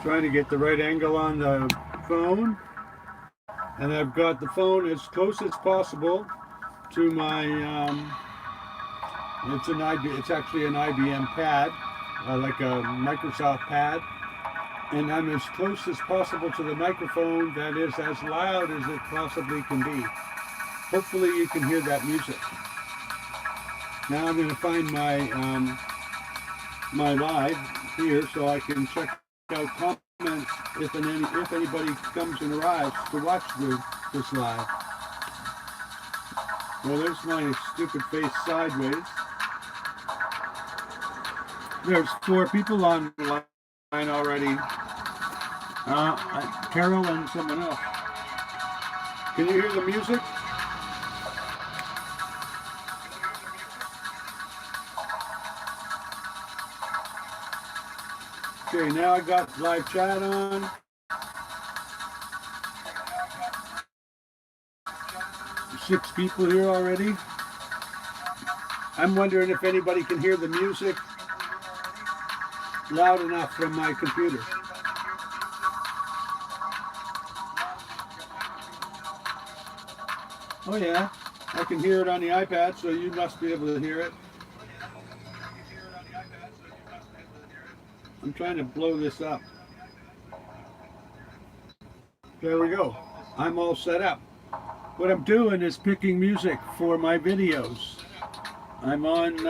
trying to get the right angle on the phone, and I've got the phone as close as possible to my it's actually an IBM pad, like a Microsoft pad, and I'm as close as possible to the microphone, that is as loud as it possibly can be. Hopefully you can hear that music. Now I'm going to find my my live here so I can check out comments if anybody comes and arrives to watch this live. Well, there's my stupid face sideways. There's 4 people on the line already. Carol and someone else. Can you hear the music? Okay, now I got live chat on. 6 people here already. I'm wondering if anybody can hear the music loud enough from my computer. Oh yeah, I can hear it on the iPad, so you must be able to hear it. I'm trying to blow this up. There we go. I'm all set up. What I'm doing is picking music for my videos. I'm on,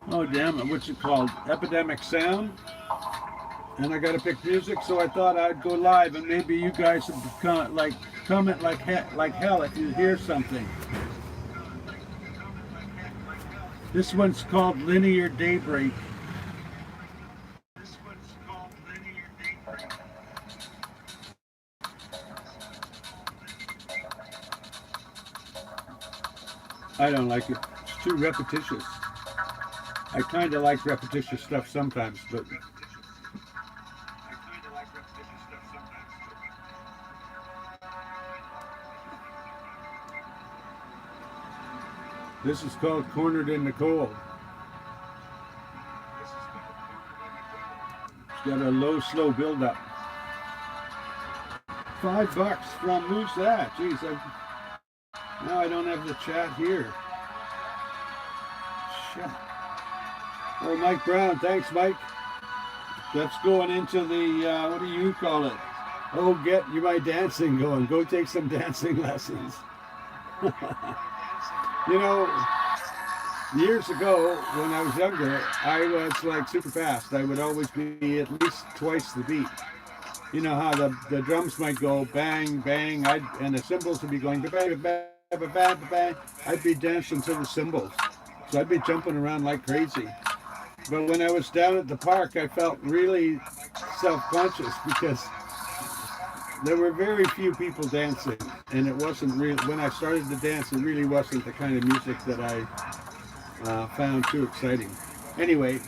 oh damn it, what's it called? Epidemic Sound. And I got to pick music, so I thought I'd go live, and maybe you guys would comment like hell if you hear something. This one's called Linear Daybreak. I don't like it. It's too repetitious. I kind of like repetitious stuff sometimes, but this is called Cornered in the Cold. It's got a low, slow build-up. $5 from who's that? Jeez, now I don't have the chat here. Shit. Oh, Mike Brown. Thanks, Mike. That's going into the, what do you call it? Oh, get you my dancing going. Go take some dancing lessons. You know, years ago, when I was younger, I was like super fast. I would always be at least twice the beat. You know how the drums might go bang, bang, and the cymbals would be going bang, bang, bang, bang, bang. I'd be dancing to the cymbals. So I'd be jumping around like crazy. But when I was down at the park, I felt really self-conscious because there were very few people dancing, and it wasn't real. When I started to dance, it really wasn't the kind of music that I found too exciting. Anyway,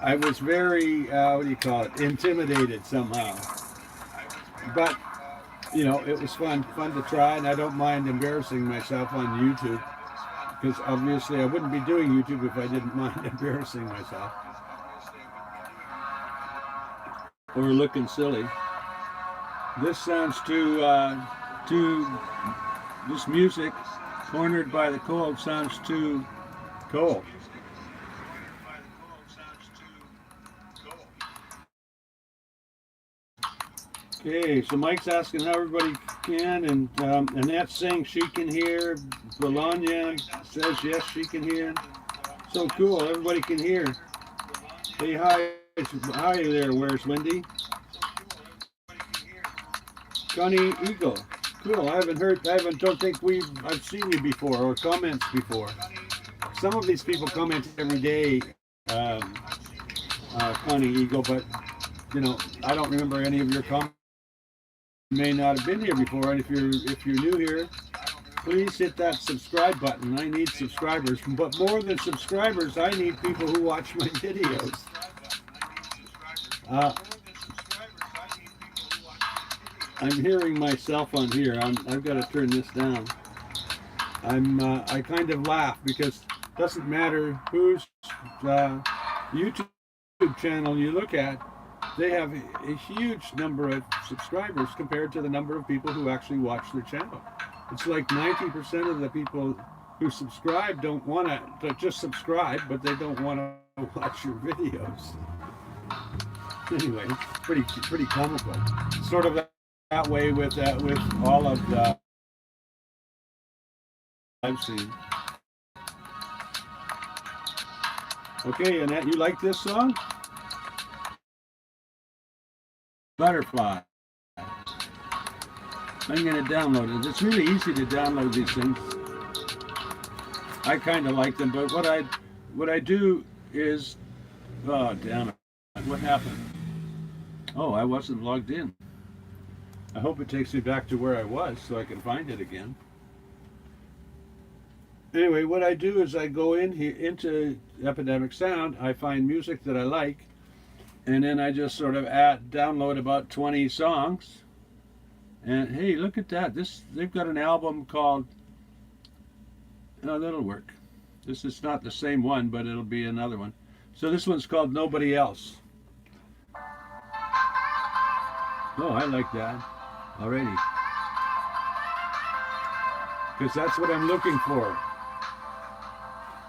I was very, what do you call it, intimidated somehow. But, you know, it was fun to try, and I don't mind embarrassing myself on YouTube, because obviously I wouldn't be doing YouTube if I didn't mind embarrassing myself. Or looking silly. This sounds too this music, Cornered by the Cold, sounds too cold. Okay, so Mike's asking how everybody can, and Annette's saying she can hear. Bologna says yes, she can hear. So cool, everybody can hear. Say hi there, where's Wendy? Connie Eagle, cool. Don't think I've seen you before or comments before. Some of these people comment every day, Connie Eagle, but you know, I don't remember any of your comments. You may not have been here before, and if you're new here, please hit that subscribe button. I need subscribers, but more than subscribers, I need people who watch my videos. I'm hearing myself on here. I've got to turn this down. I kind of laugh because it doesn't matter whose YouTube channel you look at. they have a huge number of subscribers compared to the number of people who actually watch their channel. It's like 90% of the people who subscribe don't want to just subscribe, but they don't want to watch your videos. Anyway, pretty comical. Sort of that way with all of the I've seen. Okay, Annette, you like this song? Butterfly. I'm going to download it. It's really easy to download these things. I kind of like them, but what I do is, oh damn it, what happened? Oh, I wasn't logged in. I hope it takes me back to where I was so I can find it again. Anyway, what I do is I go in here into Epidemic Sound, I find music that I like, and then I just sort of download about 20 songs. And hey, look at that. They've got an album called, oh, that'll work. This is not the same one, but it'll be another one. So this one's called Nobody Else. Oh, I like that already. Because that's what I'm looking for.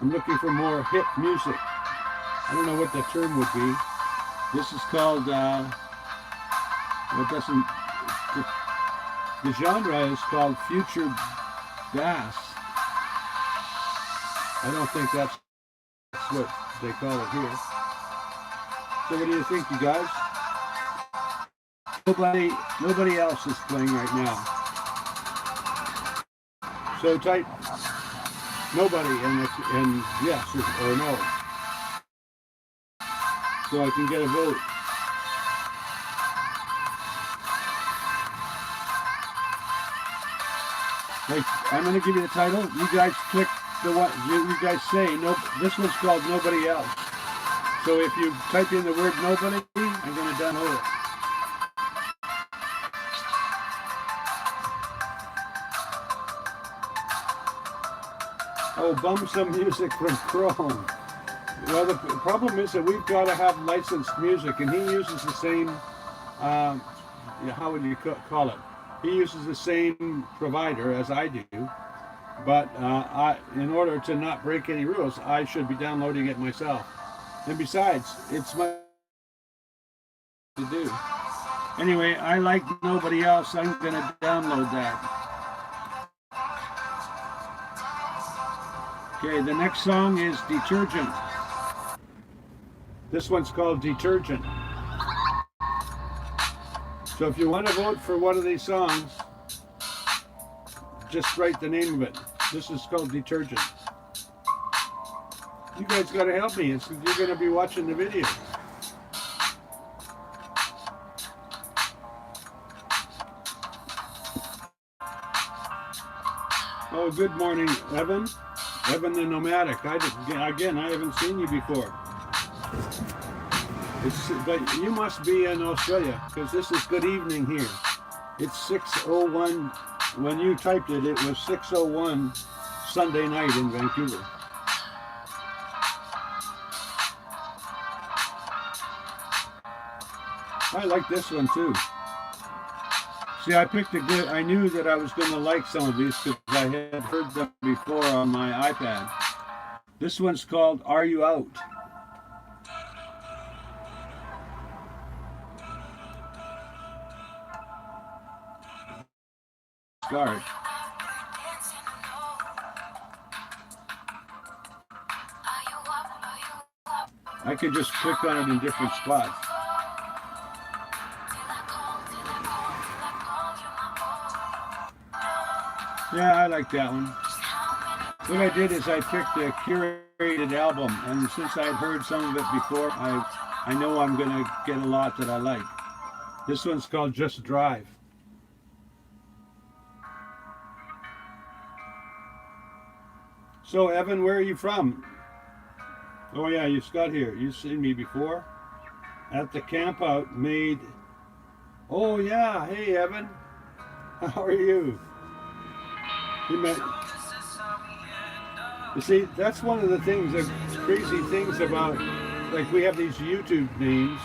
I'm looking for more hip music. I don't know what the term would be. This is called, the genre is called future bass. I don't think that's what they call it here. So what do you think, you guys? Nobody else is playing right now. So type nobody and yes or no, so I can get a vote. Like, I'm going to give you the title. You guys click the one. You guys say no. This one's called Nobody Else. So if you type in the word nobody, I'm going to download it. Oh, bum some music from Chrome. Well, the problem is that we've got to have licensed music, and he uses the same, how would you call it? He uses the same provider as I do, but in order to not break any rules, I should be downloading it myself. And besides, it's my to do. Anyway, I like Nobody Else. I'm going to download that. Okay, the next song is Detergent. This one's called Detergent. So if you want to vote for one of these songs, just write the name of it. This is called Detergent. You guys got to help me. You're going to be watching the video. Oh, good morning, Evan. Evan the Nomadic. I haven't seen you before. But you must be in Australia, because this is good evening here. It's 6:01. When you typed it, it was 6:01 Sunday night in Vancouver. I like this one too. See, I picked a good, I knew that I was going to like some of these because I had heard them before on my iPad. This one's called Are You Out? Start. I could just click on it in different spots. Yeah, I like that one. What I did is I picked a curated album, and since I had heard some of it before, I know I'm going to get a lot that I like. This one's called Just Drive. So, Evan, where are you from? Oh yeah, you got here. You've seen me before. At the camp out made... Oh yeah, hey Evan. How are you? You see, that's one of the things, the crazy things about, like we have these YouTube names,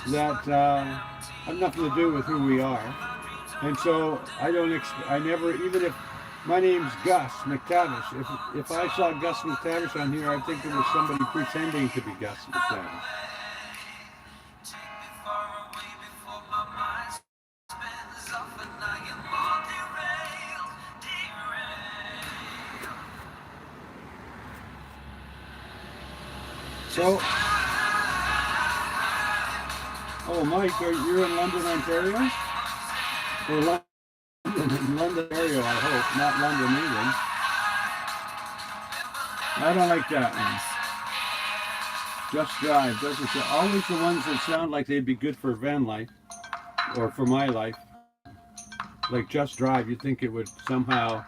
that have nothing to do with who we are. And so I never, even if my name's Gus McTavish, if I saw Gus McTavish on here, I'd think it was somebody pretending to be Gus McTavish. So, oh, Mike, you're in London, Ontario? Or London, Ontario, I hope, not London, England. I don't like that one. Just Drive doesn't sound, always the ones that sound like they'd be good for van life, or for my life. Like Just Drive, you'd think it would somehow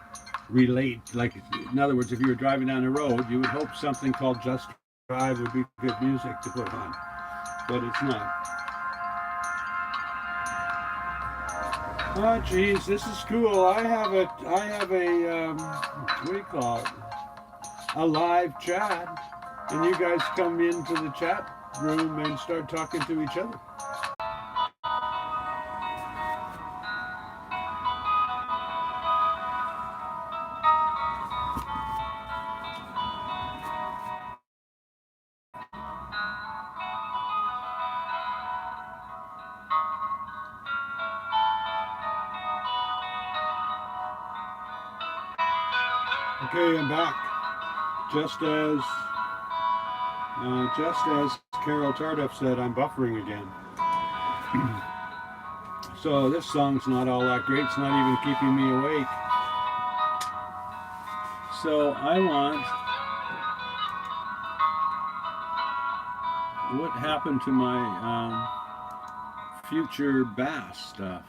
relate. Like, in other words, if you were driving down the road, you would hope something called Just Drive would be good music to put on, but it's not. Oh, geez, this is cool. I have a what do you call it? A live chat, and you guys come into the chat room and start talking to each other. Okay, I'm back. Just as Carol Tardif said, I'm buffering again. So this song's not all that great. It's not even keeping me awake. So I want what happened to my future bass stuff.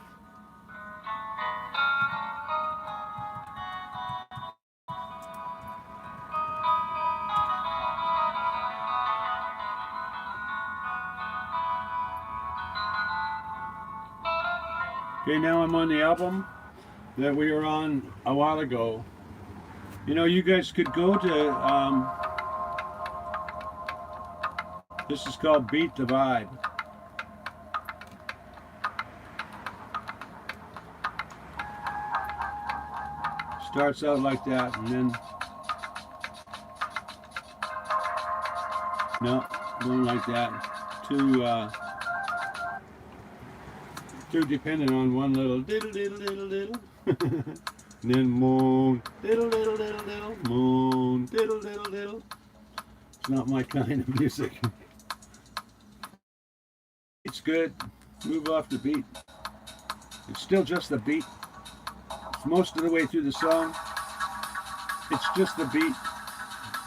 Okay, now I'm on the album that we were on a while ago. You know, you guys could go to, this is called Beat the Vibe. Starts out like that, and then, no, don't like that. Too dependent on one little diddle diddle diddle diddle. And then moon diddle diddle diddle diddle, moon diddle diddle diddle. It's not my kind of music. It's good. Move off the beat. It's still just the beat. It's most of the way through the song. It's just the beat.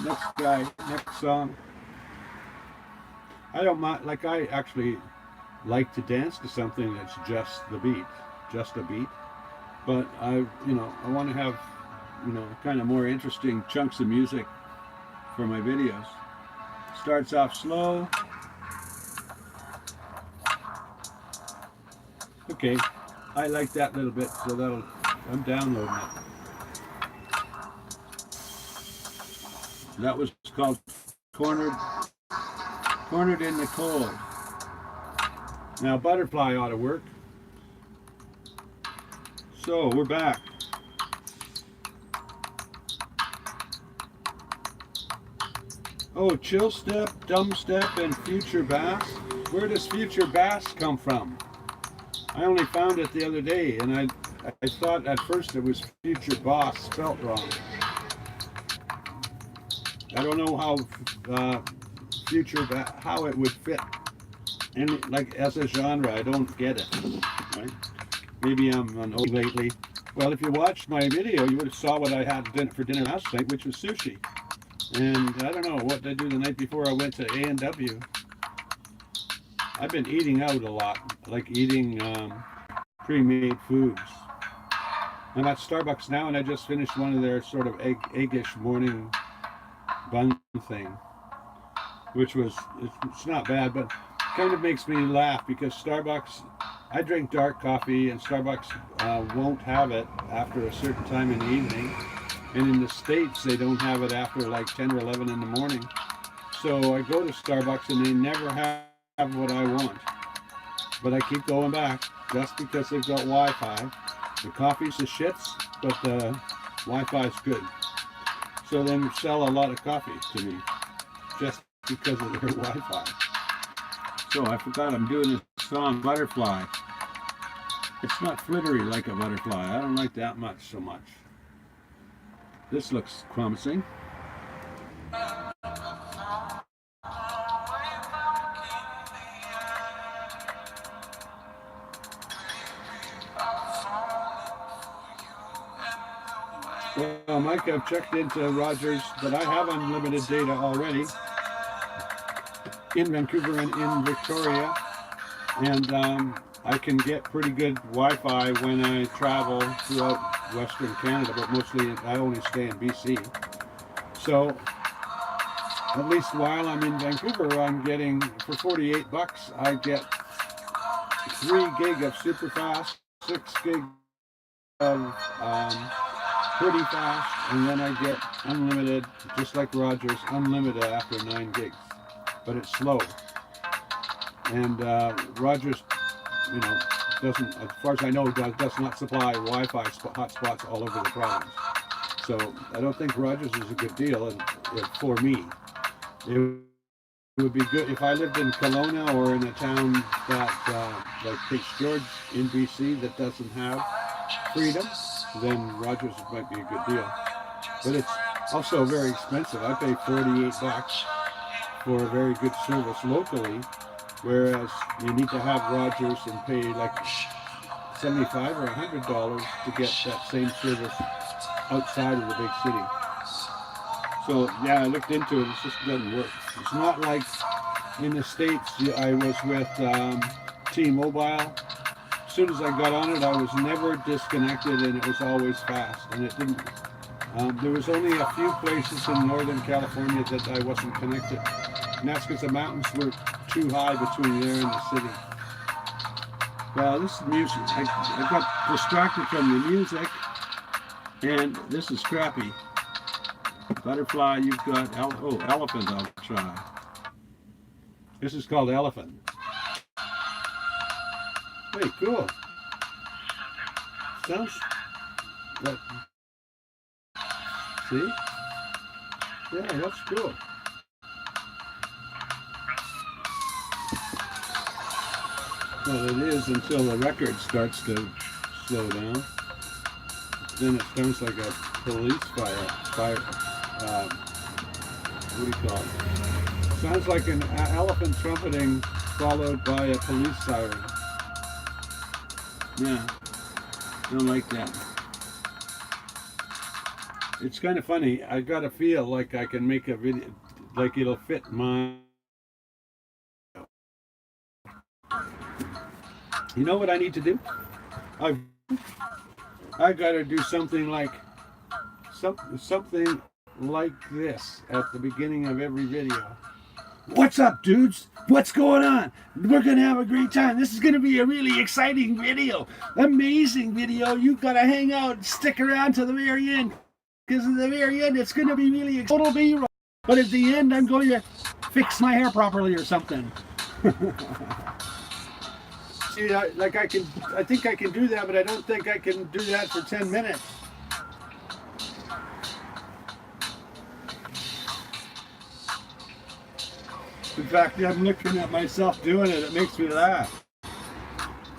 Next guy, next song. I don't mind, like I actually like to dance to something that's just the beat, just a beat. But I want to have, kind of more interesting chunks of music for my videos. Starts off slow. Okay, I like that little bit, so I'm downloading it. That was called Cornered in the Cold. Now Butterfly ought to work. So we're back. Oh, Chill Step, Dumb Step, and Future Bass. Where does Future Bass come from? I only found it the other day, and I thought at first it was Future Boss spelt wrong. I don't know how how it would fit. And like as a genre, I don't get it. Right? Maybe I'm on old lately. Well, if you watched my video, you would have saw what I had for dinner last night, which was sushi. And I don't know what I do the night before I went to A&W. I've been eating out a lot, like eating pre-made foods. I'm at Starbucks now, and I just finished one of their sort of eggish morning bun thing, which was, it's not bad, but kind of makes me laugh because Starbucks, I drink dark coffee, and Starbucks won't have it after a certain time in the evening. And in the States, they don't have it after like 10 or 11 in the morning. So I go to Starbucks and they never have what I want. but I keep going back just because they've got Wi-Fi. The coffee's the shits, but the Wi-Fi's good. So they sell a lot of coffee to me just because of their Wi-Fi. So I forgot I'm doing this song, Butterfly. It's not flittery like a butterfly. I don't like that much so much. This looks promising. Well, Mike, I've checked into Rogers, but I have unlimited data already in Vancouver and in Victoria, and I can get pretty good Wi-Fi when I travel throughout Western Canada, but mostly I only stay in BC. So at least while I'm in Vancouver, I'm getting, for 48 bucks, I get 3 gig of super fast, 6 gig of pretty fast, and then I get unlimited, just like Rogers, unlimited after 9 gigs. But it's slow. And Rogers, you know, doesn't, as far as I know, does not supply Wi-Fi hotspots all over the province. So I don't think Rogers is a good deal for me. It would be good if I lived in Kelowna or in a town that, like Prince George in BC, that doesn't have freedom, then Rogers might be a good deal. But it's also very expensive. I pay 48 bucks for a very good service locally, whereas you need to have Rogers and pay like $75 or $100 to get that same service outside of the big city. So yeah, I looked into it. It just doesn't work. It's not like in the States. I was with T-Mobile. As soon as I got on it, I was never disconnected, and it was always fast. And it didn't. There was only a few places in Northern California that I wasn't connected, and that's because the mountains were too high between there and the city. Well, this is music. I got distracted from the music, and this is crappy. Butterfly, you've got elephant. I'll try. This is called Elephant. Hey, cool. Sounds like, see? Yeah, that's cool. Well, it is until the record starts to slow down. Then it sounds like a police fire. What do you call it? Sounds like an elephant trumpeting followed by a police siren. Yeah, don't like that. It's kind of funny. I gotta feel like I can make a video, like it'll fit my. You know what I need to do? I gotta do something like something like this at the beginning of every video. What's up, dudes? What's going on? We're gonna have a great time. This is gonna be a really exciting video, amazing video. You gotta hang out and stick around to the very end, because at the very end it's gonna be really total B-roll. But at the end, I'm going to fix my hair properly or something. See, I think I can do that, but I don't think I can do that for 10 minutes. In fact, I'm looking at myself doing it. It makes me laugh.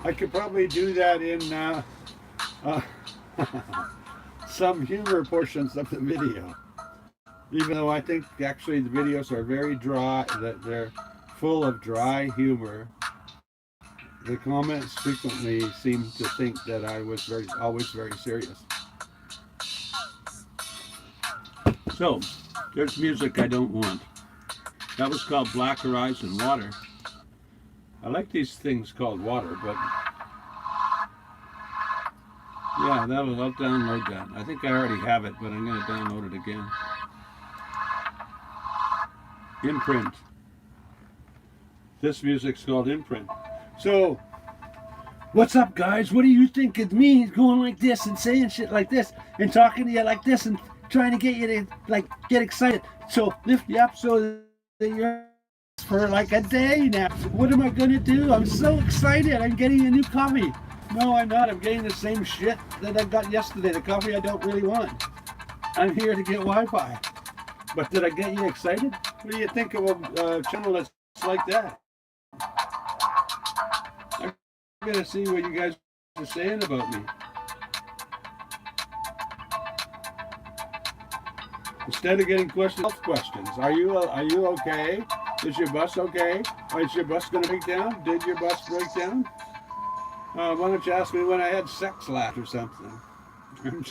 I could probably do that in some humor portions of the video. Even though I think actually the videos are very dry, that they're full of dry humor. The comments frequently seem to think that I was always very serious. So, there's music I don't want. That was called Black Horizon Water. I like these things called water, but yeah, I'll download that. I think I already have it, but I'm going to download it again. Imprint. This music's called Imprint. So, what's up, guys? What do you think of me going like this and saying shit like this and talking to you like this and trying to get you to like get excited? So lift you up so that you're for like a day now. What am I going to do? I'm so excited. I'm getting a new coffee. No, I'm not. I'm getting the same shit that I got yesterday. The coffee I don't really want. I'm here to get Wi-Fi. But did I get you excited? What do you think of a channel that's like that? I'm going to see what you guys are saying about me. Instead of getting questions, are you okay? Is your bus okay? Is your bus going to break down? Did your bus break down? Why don't you ask me when I had sex last or something? I'm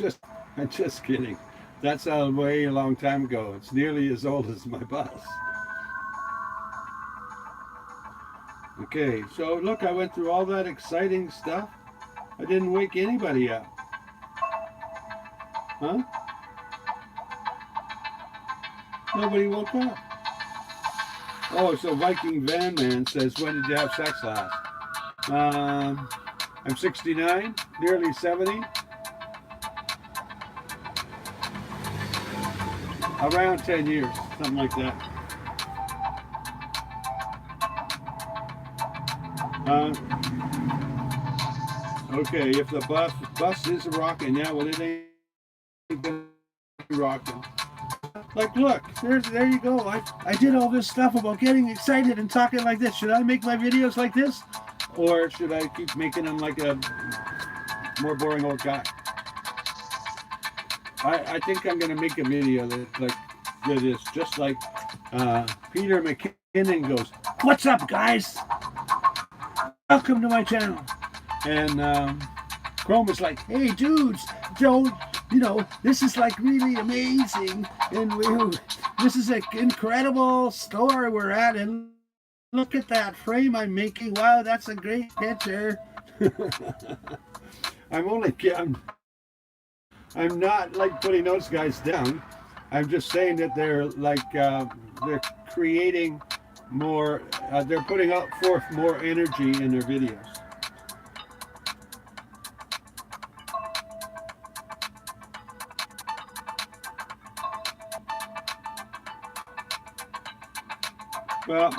just kidding. That's a way long time ago. It's nearly as old as my bus. Okay, so look, I went through all that exciting stuff. I didn't wake anybody up. Huh? Nobody woke up. Oh, so Viking Van Man says, when did you have sex last? I'm 69, nearly 70. Around 10 years, something like that. Okay, if the bus is rocking, yeah, well, it ain't been rocking. Like, look, there you go. I did all this stuff about getting excited and talking like this. Should I make my videos like this? Or should I keep making them like a more boring old guy? I think I'm going to make a video that is just like Peter McKinnon goes, "What's up, guys? Welcome to my channel." And Chrome is like, "Hey, dudes, don't, this is like really amazing. And this is an incredible store we're at. And look at that frame I'm making. Wow, that's a great picture." I'm not like putting those guys down. I'm just saying that they're like they're creating more. They're putting out forth more energy in their videos. Well,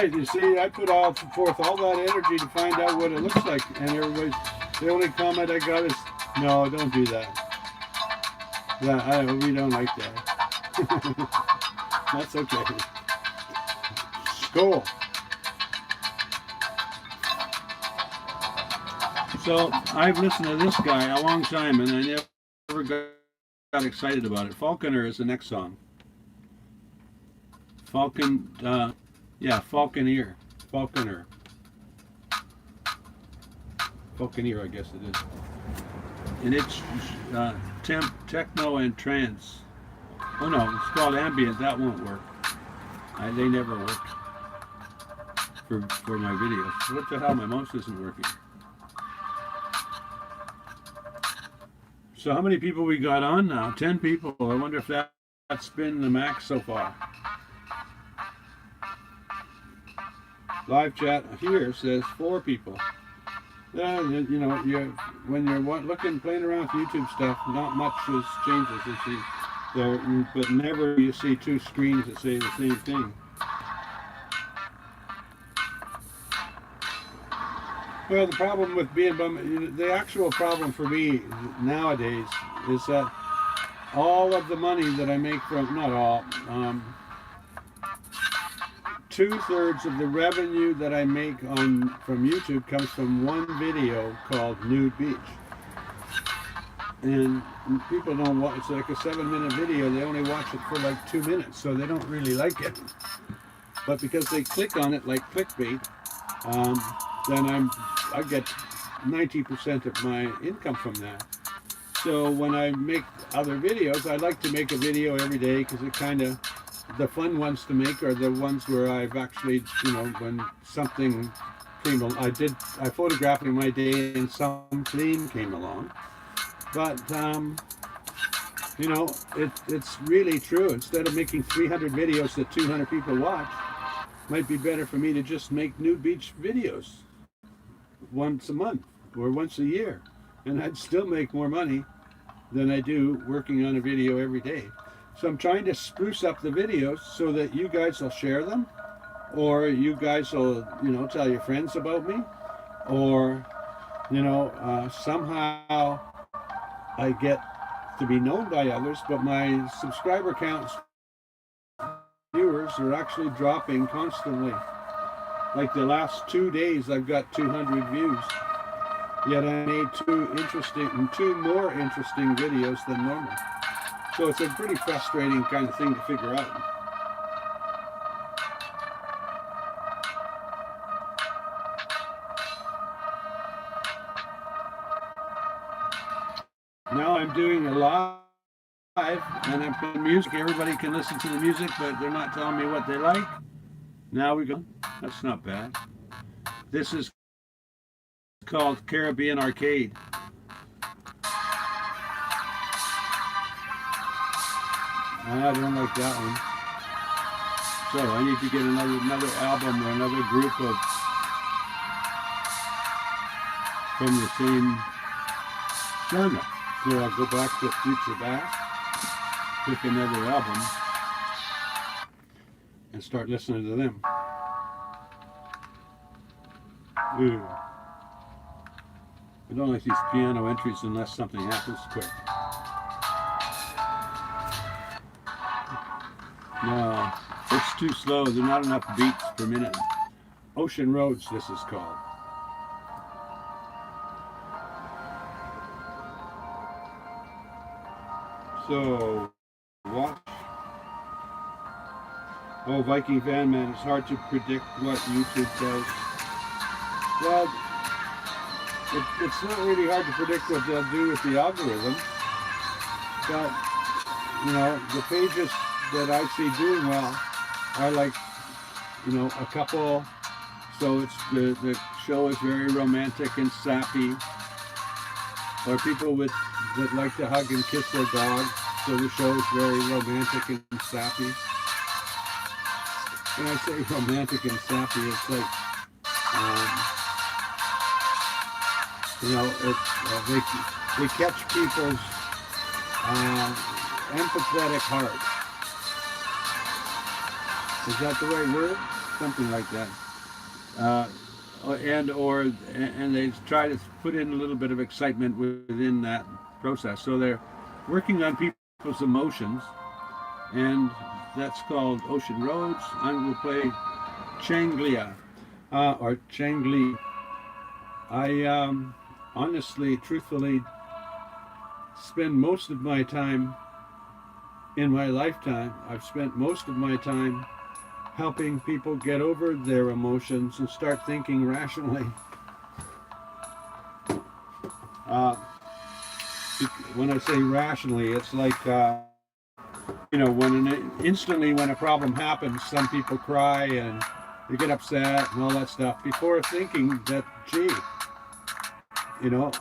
you see, I put forth all that energy to find out what it looks like, and the only comment I got is, "No, don't do that. We don't like that." That's okay. Cool. So I've listened to this guy a long time, and I never got excited about it. Falconer is the next song. Falconer. Falconer, I guess it is. And it's techno and trance. Oh no, it's called ambient. That won't work. They never work for my videos. What the hell? My mouse isn't working. So how many people we got on now? 10 people. I wonder if that's been the max so far. Live chat here says 4 people. Yeah, when you're playing around with YouTube stuff, not much changes. You see, but never you see 2 screens that say the same thing. Well, the problem with the actual problem for me nowadays is that all of the money that I make from, not all, 2/3 of the revenue that I make from YouTube comes from one video called Nude Beach. And people don't watch, it's like a 7-minute video, they only watch it for like 2 minutes, so they don't really like it. But because they click on it like clickbait, then I get 90% of my income from that. So when I make other videos, I like to make a video every day because it kind of, the fun ones to make are the ones where I've actually, when something came along, I photographed my day and some plane came along. But, it's really true. Instead of making 300 videos that 200 people watch, it might be better for me to just make nude beach videos once a month or once a year. And I'd still make more money than I do working on a video every day. So I'm trying to spruce up the videos so that you guys will share them, or you guys will, tell your friends about me, or, somehow I get to be known by others, but my subscriber counts, viewers are actually dropping constantly. Like the last 2 days, I've got 200 views. Yet I made two more interesting videos than normal. So it's a pretty frustrating kind of thing to figure out. Now I'm doing a live, and I'm playing music. Everybody can listen to the music, but they're not telling me what they like. Now we go. That's not bad. This is called Caribbean Arcade. I don't like that one. So I need to get another album or another group of from the same genre. So I'll go back to Future Bass, pick another album, and start listening to them. Ooh. I don't like these piano entries unless something happens quick. No, it's too slow. There are not enough beats per minute. Ocean Roads, this is called. So, watch. Oh, Viking Van Man, it's hard to predict what YouTube does. Well, it's not really hard to predict what they'll do with the algorithm, but, the pages that I see doing well are like, a couple, so it's the show is very romantic and sappy, or people that like to hug and kiss their dog, so the show is very romantic and sappy. When I say romantic and sappy, it's like, they catch people's empathetic heart. Is that the right word? Something like that. And they try to put in a little bit of excitement within that process. So they're working on people's emotions, and that's called Ocean Roads. I'm going to play Changlia, or Changli. I honestly, truthfully, spend most of my time in my lifetime. I've spent most of my time helping people get over their emotions and start thinking rationally. When I say rationally, it's like, when a problem happens, some people cry and they get upset and all that stuff before thinking that, gee,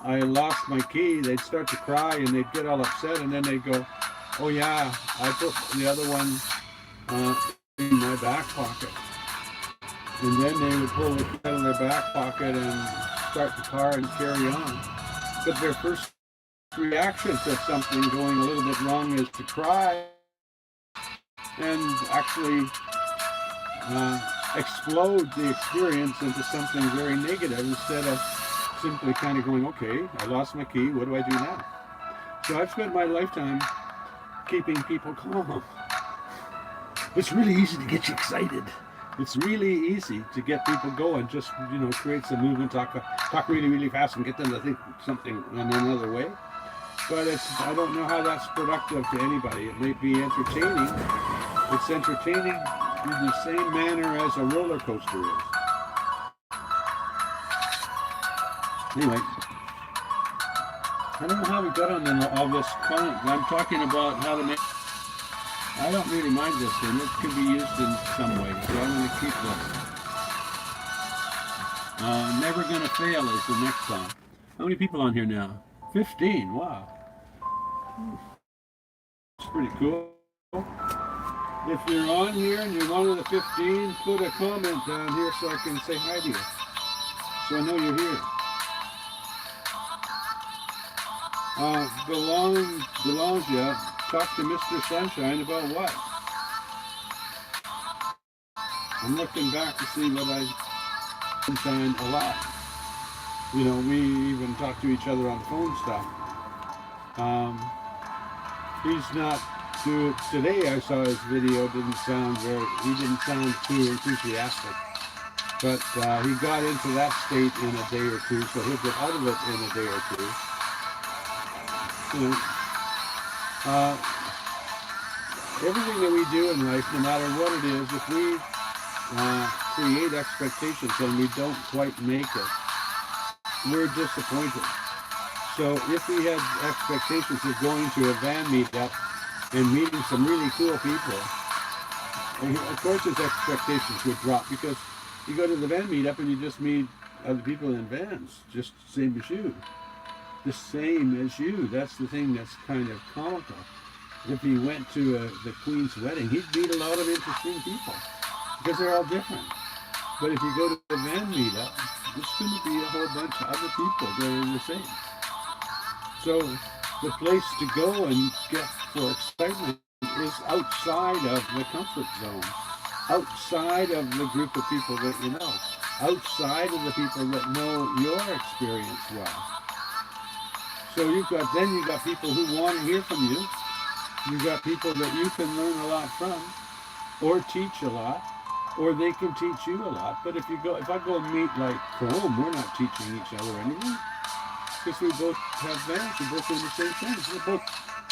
I lost my key. They'd start to cry and they'd get all upset, and then they'd go, oh yeah, I put the other one in my back pocket. And then they would pull it out of their back pocket and start the car and carry on. But their first reaction to something going a little bit wrong is to cry and actually explode the experience into something very negative instead of simply kind of going, okay, I lost my key, what do I do now? So I've spent my lifetime keeping people calm. It's really easy to get you excited. It's really easy to get people going. Just, create some movement, talk really, really fast and get them to think something in another way. But I don't know how that's productive to anybody. It may be entertaining. It's entertaining in the same manner as a roller coaster is. Anyway, I don't know how we got on all this. I'm talking about how to make. I don't really mind this thing. It can be used in some way, so I'm going to keep this. Never Gonna Fail is the next song. How many people on here now? 15. Wow. It's pretty cool. If you're on here and you're one of the 15, put a comment down here so I can say hi to you. So I know you're here. Belanger talk to Mr. Sunshine about what? I'm looking back to see what I Sunshine a lot. You know, we even talk to each other on the phone stuff. He's not too, today I saw his video, he didn't sound too enthusiastic. But he got into that state in a day or two, so he'll get out of it in a day or two. You know, everything that we do in life, no matter what it is, if we create expectations and we don't quite make it, we're disappointed. So if we had expectations of going to a van meetup and meeting some really cool people, of course his expectations would drop, because you go to the van meetup and you just meet other people in vans, just same as you. The same as you. That's the thing that's kind of comical. If he went to the Queen's wedding, he'd meet a lot of interesting people, because they're all different. But if you go to the van meetup, it's going to be a whole bunch of other people that are the same. So the place to go and get for excitement is outside of the comfort zone, outside of the group of people that you know, outside of the people that know your experience well. So you've got people who want to hear from you. You've got people that you can learn a lot from, or teach a lot, or they can teach you a lot. But if I go and meet like Chrome, we're not teaching each other anything, because we both have vans, we both do the same things.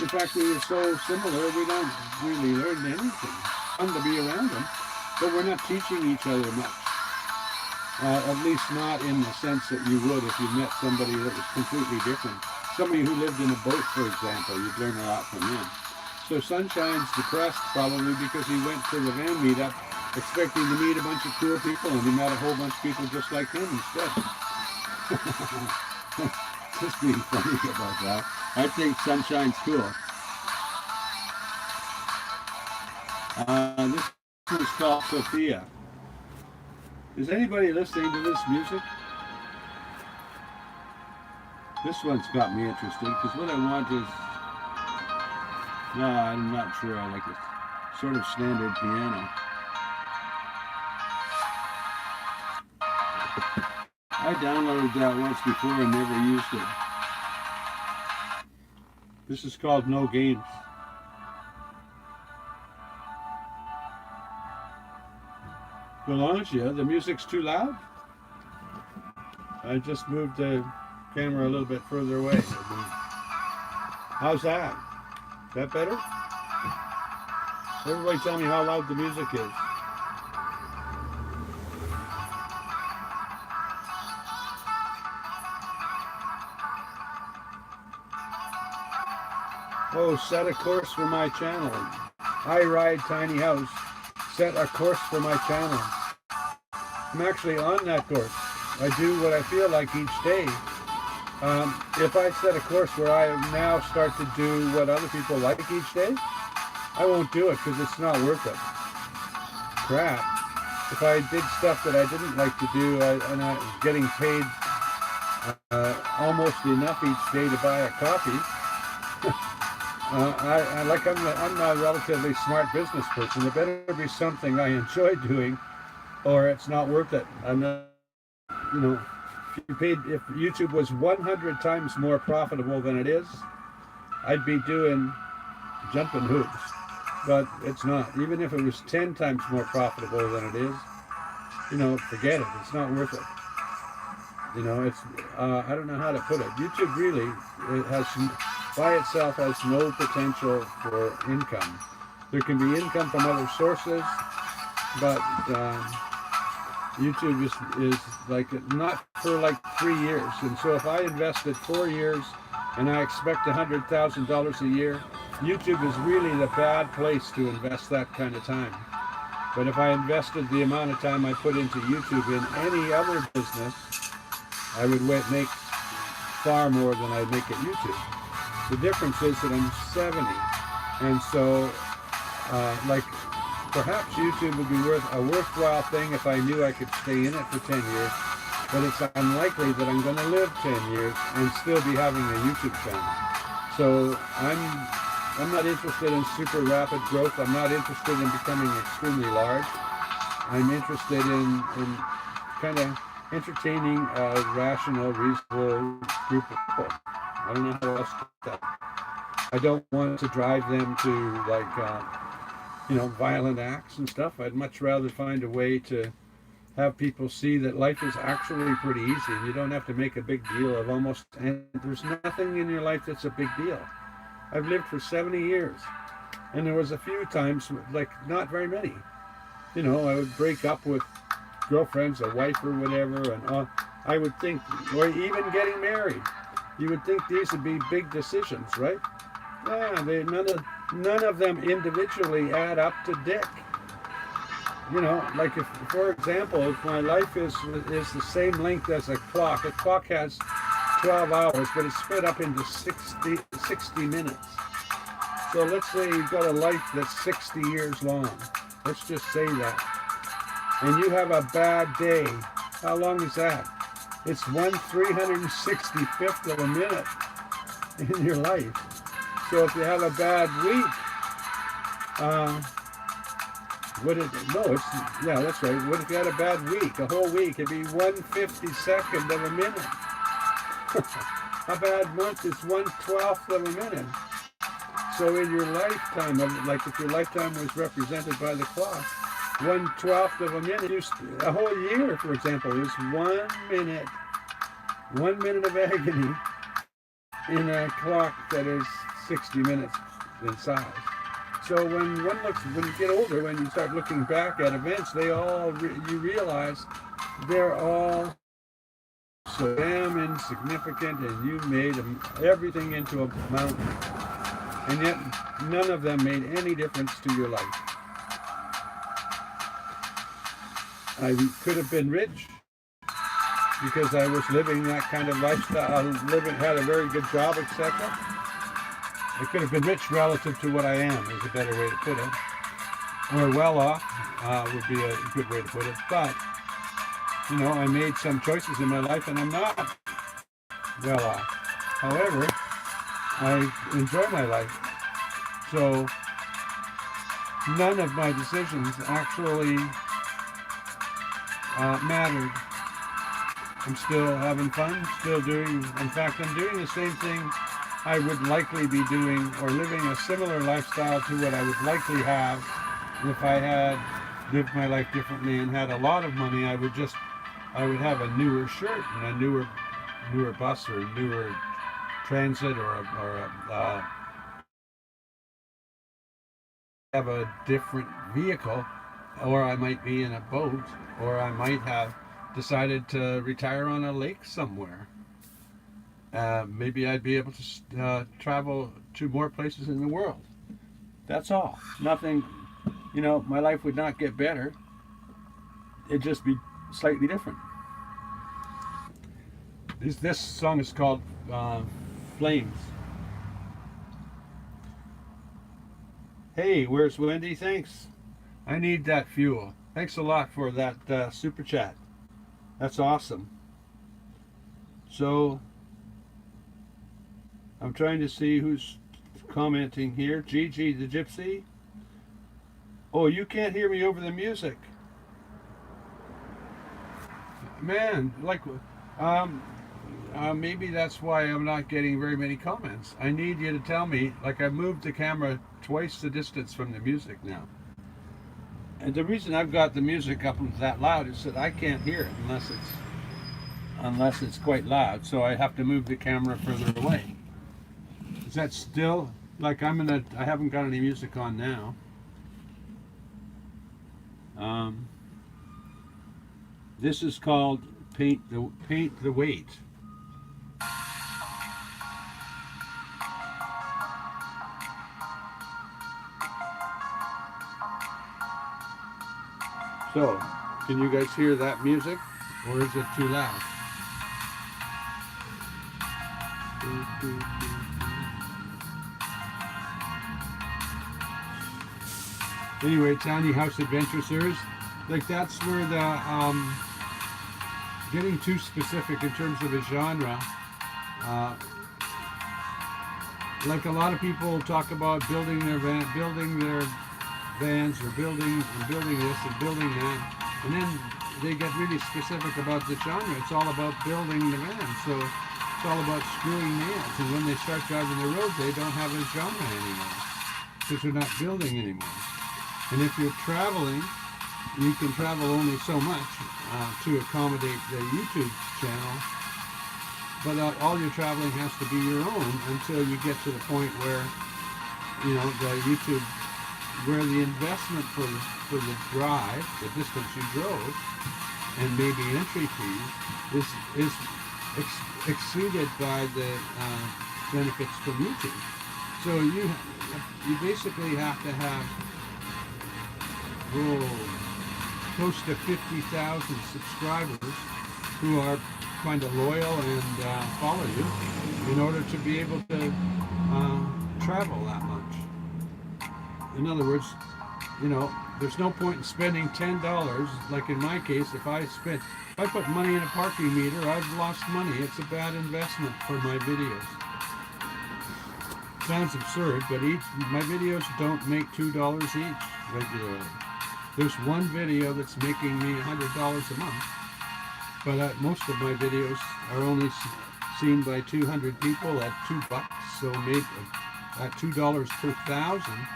In fact, we are so similar, we don't really learn anything. Fun to be around them, but we're not teaching each other much. At least not in the sense that you would if you met somebody that was completely different. Somebody who lived in a boat, for example, you'd learn a lot from him. So Sunshine's depressed probably because he went to the van meetup expecting to meet a bunch of cool people, and he met a whole bunch of people just like him instead. Just being funny about that. I think Sunshine's cool. This one's called Sophia. Is anybody listening to this music? This one's got me interested, because what I want is, no, I'm not sure I like it. Sort of standard piano. I downloaded that once before and never used it. This is called No Games. Belancia, the music's too loud? I just moved the camera a little bit further away. How's that? Is that better? Everybody tell me how loud the music is. Oh, set a course for my channel. I Ride Tiny House. Set a course for my channel. I'm actually on that course. I do what I feel like each day. If I set a course where I now start to do what other people like each day, I won't do it, because it's not worth it. Crap. If I did stuff that I didn't like to do, and I was getting paid almost enough each day to buy a coffee, I'm a relatively smart business person. It better be something I enjoy doing, or it's not worth it. I'm not, you know, if YouTube was 100 times more profitable than it is, I'd be doing jumping hoops. But it's not. Even if it was 10 times more profitable than it is, you know, forget it. It's not worth it. You know, it's, I don't know how to put it. YouTube really, it has, by itself, has no potential for income. There can be income from other sources, but YouTube is like, not for like 3 years. And so if I invested 4 years and I expect $100,000 a year, YouTube is really the bad place to invest that kind of time. But if I invested the amount of time I put into YouTube in any other business, I would make far more than I make at YouTube. The difference is that I'm 70, and so like perhaps YouTube would be a worthwhile thing if I knew I could stay in it for 10 years, but it's unlikely that I'm going to live 10 years and still be having a YouTube channel. So I'm I'm not interested in super rapid growth. I'm not interested in becoming extremely large. I'm interested in kind of entertaining a rational, reasonable group of people. I don't know how else to do that. I don't want to drive them to violent acts and stuff. I'd much rather find a way to have people see that life is actually pretty easy. You don't have to make a big deal of almost, and there's nothing in your life that's a big deal. I've lived for 70 years, and there was a few times, like not very many. I would break up with girlfriends, a wife or whatever, and I would think, or even getting married, you would think these would be big decisions, right? Yeah, none of them individually add up to dick. Like if, for example, if my life is the same length as a clock has 12 hours, but it's split up into 60 minutes. So let's say you've got a life that's 60 years long. Let's just say that. And you have a bad day. How long is that? It's 1/365th of a minute in your life. So if you have a bad week, that's right. What if you had a bad week? A whole week, it'd be 1/52nd of a minute. A bad month is 1/12th of a minute. So in your lifetime, like if your lifetime was represented by the clock, 1/12th of a minute, a whole year, for example, is 1 minute. 1 minute of agony in a clock that is 60 minutes in size. So when you get older, when you start looking back at events, you realize they're all so damn insignificant, and you made everything into a mountain, and yet none of them made any difference to your life. I could have been rich because I was living that kind of lifestyle, had a very good job, etc. I could have been rich relative to what I am, is a better way to put it. Or well off would be a good way to put it. But, I made some choices in my life and I'm not well off. However, I enjoy my life. So, none of my decisions actually mattered. I'm still having fun, in fact, I'm doing the same thing I would likely be doing, or living a similar lifestyle to what I would likely have if I had lived my life differently and had a lot of money. I would have a newer shirt and a newer bus or a newer transit or have a different vehicle, or I might be in a boat, or I might have decided to retire on a lake somewhere. Maybe I'd be able to travel to more places in the world. That's all. Nothing, my life would not get better. It'd just be slightly different. This song is called Flames. Hey, where's Wendy? Thanks. I need that fuel. Thanks a lot for that super chat. That's awesome. So, I'm trying to see who's commenting here. Gigi the Gypsy. Oh, you can't hear me over the music. Man, maybe that's why I'm not getting very many comments. I need you to tell me, I moved the camera twice the distance from the music now. And the reason I've got the music up that loud is that I can't hear it unless it's quite loud. So I have to move the camera further away. Is that still, I haven't got any music on now. This is called Paint the Weight. So, can you guys hear that music, or is it too loud? Anyway, Tiny House Adventure Series, that's where the getting too specific in terms of a genre like a lot of people talk about building their vans, or building this and building that, and then they get really specific about the genre. It's all about building the van, so it's all about screwing nails. And when they start driving the road, they don't have a genre anymore because they're not building anymore. And if you're traveling, you can travel only so much to accommodate the YouTube channel, but all your traveling has to be your own until you get to the point where, you know, the YouTube, where the investment for the drive, the distance you drove, and maybe entry fees is exceeded by the benefits from YouTube. So you basically have to have close to 50,000 subscribers who are kind of loyal and follow you in order to be able to travel that much. In other words, you know, there's no point in spending $10. Like in my case, if I put money in a parking meter, I've lost money. It's a bad investment for my videos. Sounds absurd, but my videos don't make $2 each regularly. There's one video that's making me $100 a month, but most of my videos are only seen by 200 people at $2, so maybe at $2 per thousand.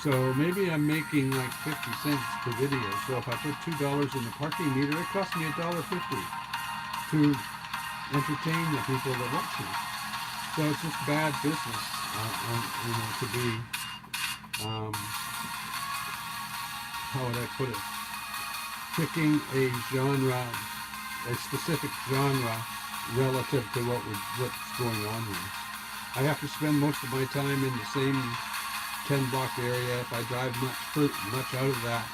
So maybe I'm making like 50 cents per video. So if I put $2 in the parking meter, it costs me $1.50 to entertain the people that watch me. So it's just bad business, you know, to be, how would I put it, picking a genre, a specific genre relative to what's going on here. I have to spend most of my time in the same 10-block area. If I drive much out of that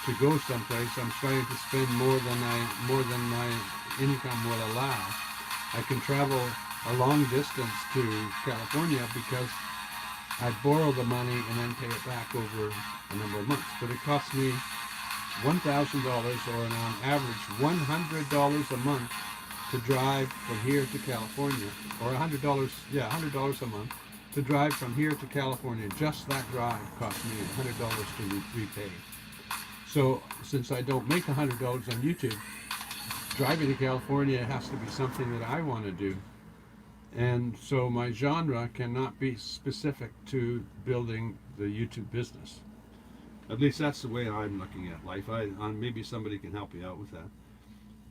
to go someplace, I'm starting to spend more than my income will allow. I can travel a long distance to California because I borrow the money and then pay it back over a number of months. But it costs me $1,000, or on average $100 a month to drive from here to California, or $100 a month to drive from here to California. Just that drive cost me $100 to repay. So since I don't make $100 on YouTube, driving to California has to be something that I want to do. And so my genre cannot be specific to building the YouTube business. At least that's the way I'm looking at life. Maybe somebody can help you out with that.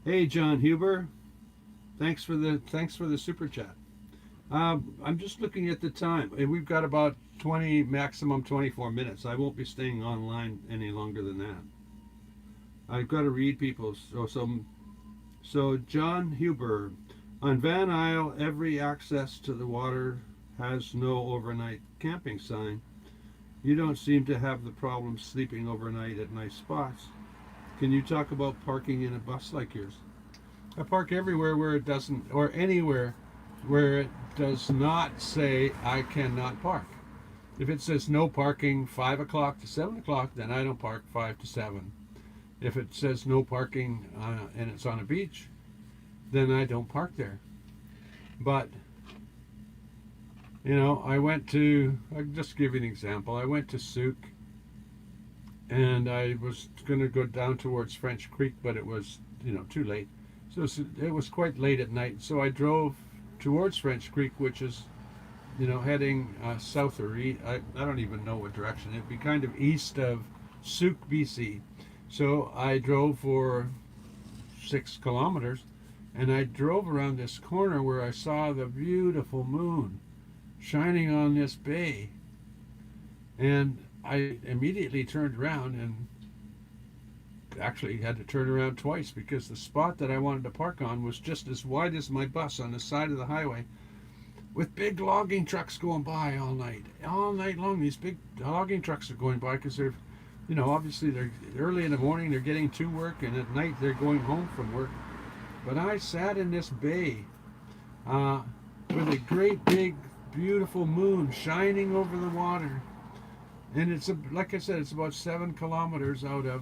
Hey, John Huber, thanks for the super chat. I'm just looking at the time. We've got about maximum 24 minutes. I won't be staying online any longer than that. I've got to read people. So John Huber, on Van Isle, every access to the water has no overnight camping sign. You don't seem to have the problem sleeping overnight at nice spots. Can you talk about parking in a bus like yours? I park everywhere where it doesn't, or anywhere where it does not say I cannot park. If it says no parking 5 o'clock to 7 o'clock, then I don't park 5 to 7. If it says no parking and it's on a beach, then I don't park there. But, you know, I'll just give you an example. I went to Souk, and I was going to go down towards French Creek, but it was, too late. So it was quite late at night, so I drove towards French Creek, which is, heading south or east. I don't even know what direction. It'd be kind of east of Souk, BC. So I drove for 6 kilometers, and I drove around this corner where I saw the beautiful moon shining on this bay. And I immediately turned around, and actually had to turn around twice because the spot that I wanted to park on was just as wide as my bus on the side of the highway, with big logging trucks going by all night long. These big logging trucks are going by because they're, obviously they're early in the morning, they're getting to work, and at night they're going home from work. But I sat in this bay with a great big beautiful moon shining over the water, and it's like I said, it's about 7 kilometers out of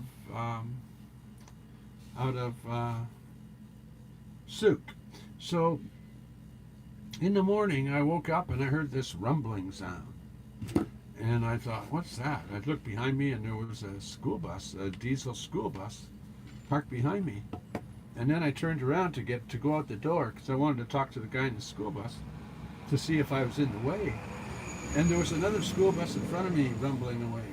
Souk. So In the morning, I woke up and I heard this rumbling sound. And I thought, what's that? I looked behind me and there was a school bus, a diesel school bus, parked behind me. And then I turned around to go out the door because I wanted to talk to the guy in the school bus to see if I was in the way. And there was another school bus in front of me rumbling away.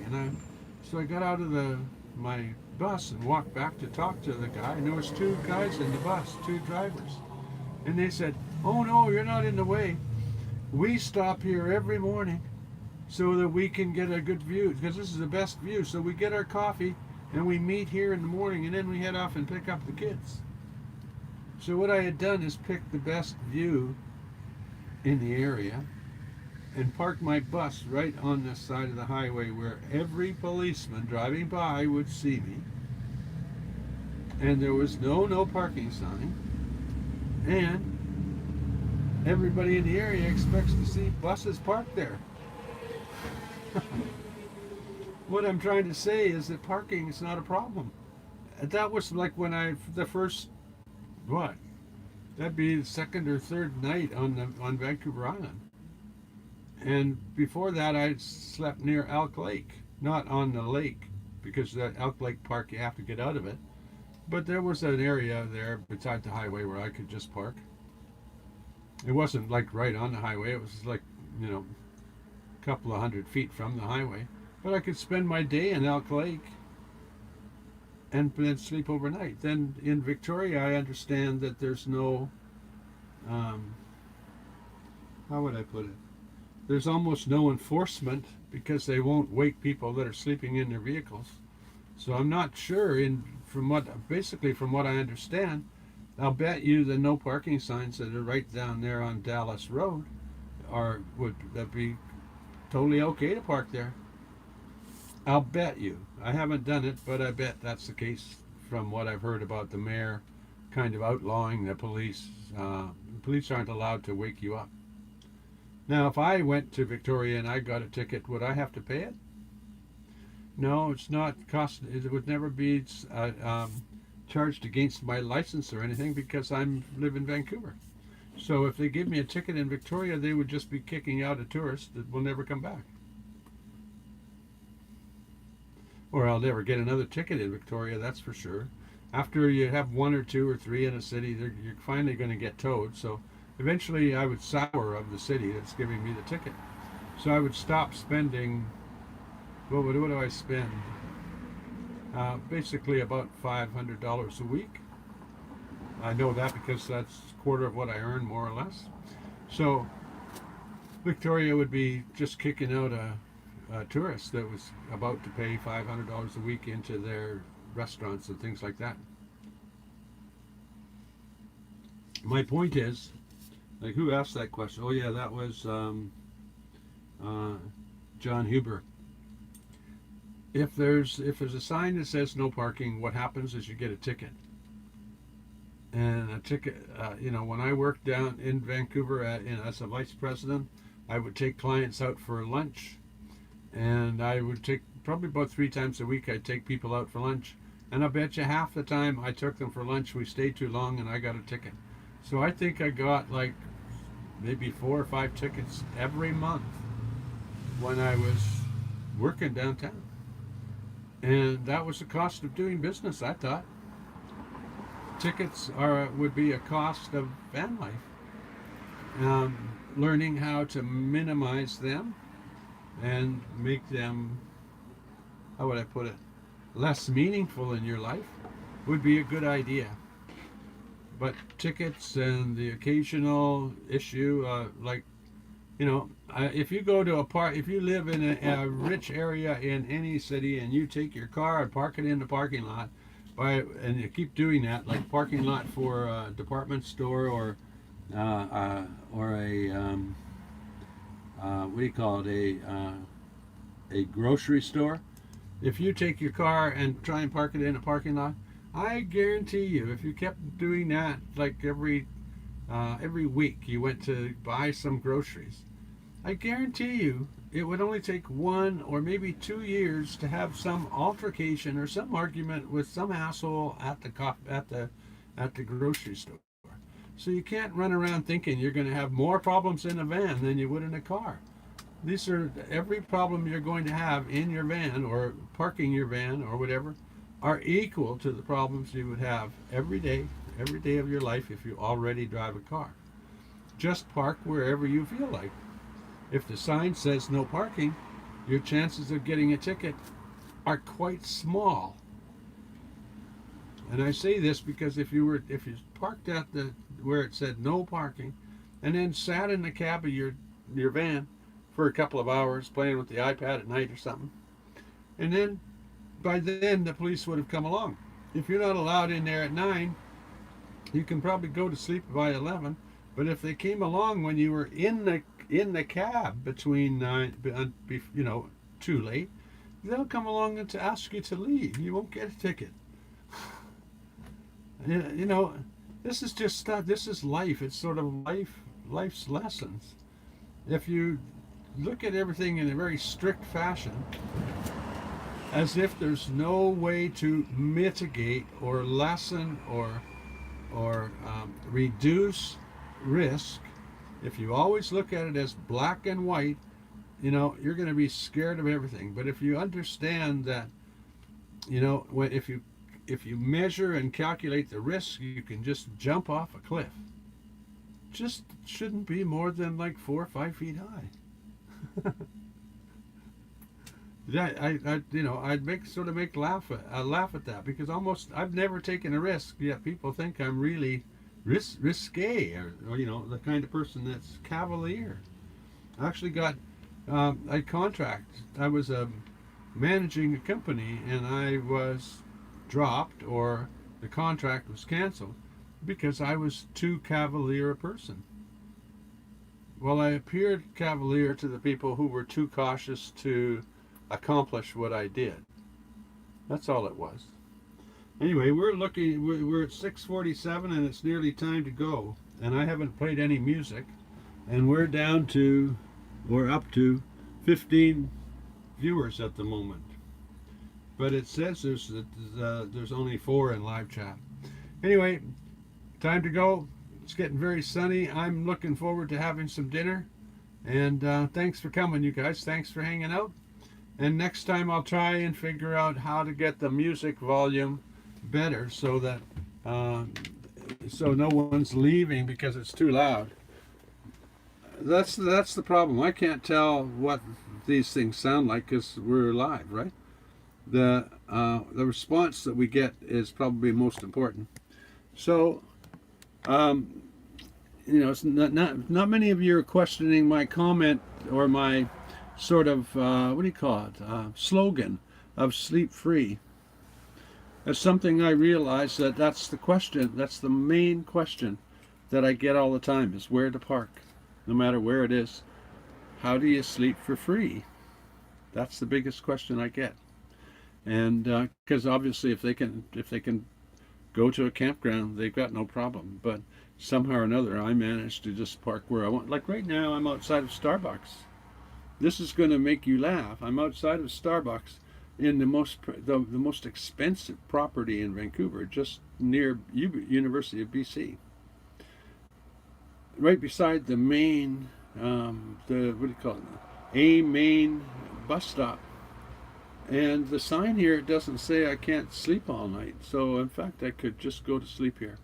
So I got out of my bus and walked back to talk to the guy. And there was two guys in the bus, two drivers. And they said, "Oh no, you're not in the way. We stop here every morning so that we can get a good view because this is the best view. So we get our coffee and we meet here in the morning and then we head off and pick up the kids." So what I had done is pick the best view in the area and park my bus right on the side of the highway where every policeman driving by would see me. And there was no parking sign. And everybody in the area expects to see buses parked there. What I'm trying to say is that parking is not a problem. That was like when the first, what? That'd be the second or third night on Vancouver Island. And before that, I slept near Elk Lake, not on the lake, because that Elk Lake Park, you have to get out of it. But there was an area there beside the highway where I could just park. It wasn't like right on the highway. It was like, a couple of 100 feet from the highway. But I could spend my day in Elk Lake and then sleep overnight. Then in Victoria, I understand that there's no, how would I put it? There's almost no enforcement because they won't wake people that are sleeping in their vehicles. So I'm not sure. From what I understand, I'll bet you the no parking signs that are right down there on Dallas Road would be totally okay to park there. I'll bet you. I haven't done it, but I bet that's the case from what I've heard about the mayor kind of outlawing the police. Police aren't allowed to wake you up. Now, if I went to Victoria and I got a ticket, would I have to pay it? No, it's not cost. It would never be charged against my license or anything because I live in Vancouver. So if they give me a ticket in Victoria, they would just be kicking out a tourist that will never come back. Or I'll never get another ticket in Victoria, that's for sure. After you have one or two or three in a city, you're finally going to get towed. So eventually I would sour of the city that's giving me the ticket. So I would stop spending, what do I spend? Basically about $500 a week. I know that because that's a quarter of what I earn, more or less. So Victoria would be just kicking out a tourist that was about to pay $500 a week into their restaurants and things like that. My point is, like, who asked that question? Oh yeah, that was John Huber. If there's a sign that says no parking, what happens is you get a ticket. And a ticket, when I worked down in Vancouver as a vice president, I would take clients out for lunch, and I would take probably about 3 times a week. I'd take people out for lunch, and I bet you half the time I took them for lunch, we stayed too long, and I got a ticket. So I think I got like maybe 4 or 5 tickets every month when I was working downtown. And that was the cost of doing business, I thought. Tickets would be a cost of van life. Learning how to minimize them and make them, how would I put it, less meaningful in your life would be a good idea. But tickets and the occasional issue, if you go to if you live in a rich area in any city and you take your car and park it in the parking lot, and you keep doing that, like parking lot for a department store or a what do you call it, a grocery store. If you take your car and try and park it in a parking lot, I guarantee you, if you kept doing that, like every week you went to buy some groceries, I guarantee you it would only take 1 or maybe 2 years to have some altercation or some argument with some asshole at the grocery store. So you can't run around thinking you're going to have more problems in a van than you would in a car. These are every problem you're going to have in your van or parking your van or whatever are equal to the problems you would have every day of your life if you already drive a car. Just park wherever you feel like. If the sign says no parking, your chances of getting a ticket are quite small. And I say this because if you parked at where it said no parking and then sat in the cab of your van for a couple of hours playing with the iPad at night or something, and then by then the police would have come along. If you're not allowed in there at 9, you can probably go to sleep by 11. But if they came along when you were in the cab between 9, too late, they'll come along and to ask you to leave. You won't get a ticket. This is just stuff. This is life. It's sort of life's lessons. If you look at everything in a very strict fashion, as if there's no way to mitigate or lessen or reduce risk, if you always look at it as black and white, you're going to be scared of everything. But if you understand that, if you measure and calculate the risk, you can just jump off a cliff. Just shouldn't be more than like 4 or 5 feet high. I'd laugh at that, because I've never taken a risk, yet people think I'm really risque, or the kind of person that's cavalier. I actually got a contract. I was managing a company, and I was dropped, or the contract was canceled, because I was too cavalier a person. Well, I appeared cavalier to the people who were too cautious to accomplish what I did. That's all it was. Anyway, we're at 6:47, and it's nearly time to go, and I haven't played any music, and we're up to 15 viewers at the moment. But it says there's only 4 in live chat. Anyway, time to go. It's getting very sunny. I'm looking forward to having some dinner. And thanks for coming, you guys. Thanks for hanging out. And next time I'll try and figure out how to get the music volume better, so that so no one's leaving because it's too loud. That's the problem. I can't tell what these things sound like because we're live, right? The response that we get is probably most important. So, it's not many of you are questioning my comment or my sort of slogan of sleep free. As something I realize that's the question. That's the main question that I get all the time, is where to park, no matter where it is. How do you sleep for free? That's the biggest question I get. And because obviously if they can go to a campground, they've got no problem. But somehow or another, I managed to just park where I want. Like right now, I'm outside of Starbucks. This is going to make you laugh. I'm outside of Starbucks in the most expensive property in Vancouver, just near University of BC. Right beside the main, main bus stop. And the sign here doesn't say I can't sleep all night. So in fact, I could just go to sleep here.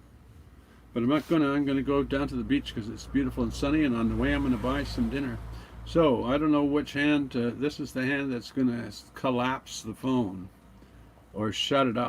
But I'm going to go down to the beach because it's beautiful and sunny, and on the way I'm going to buy some dinner. So I don't know which hand, this is the hand that's going to collapse the phone or shut it off.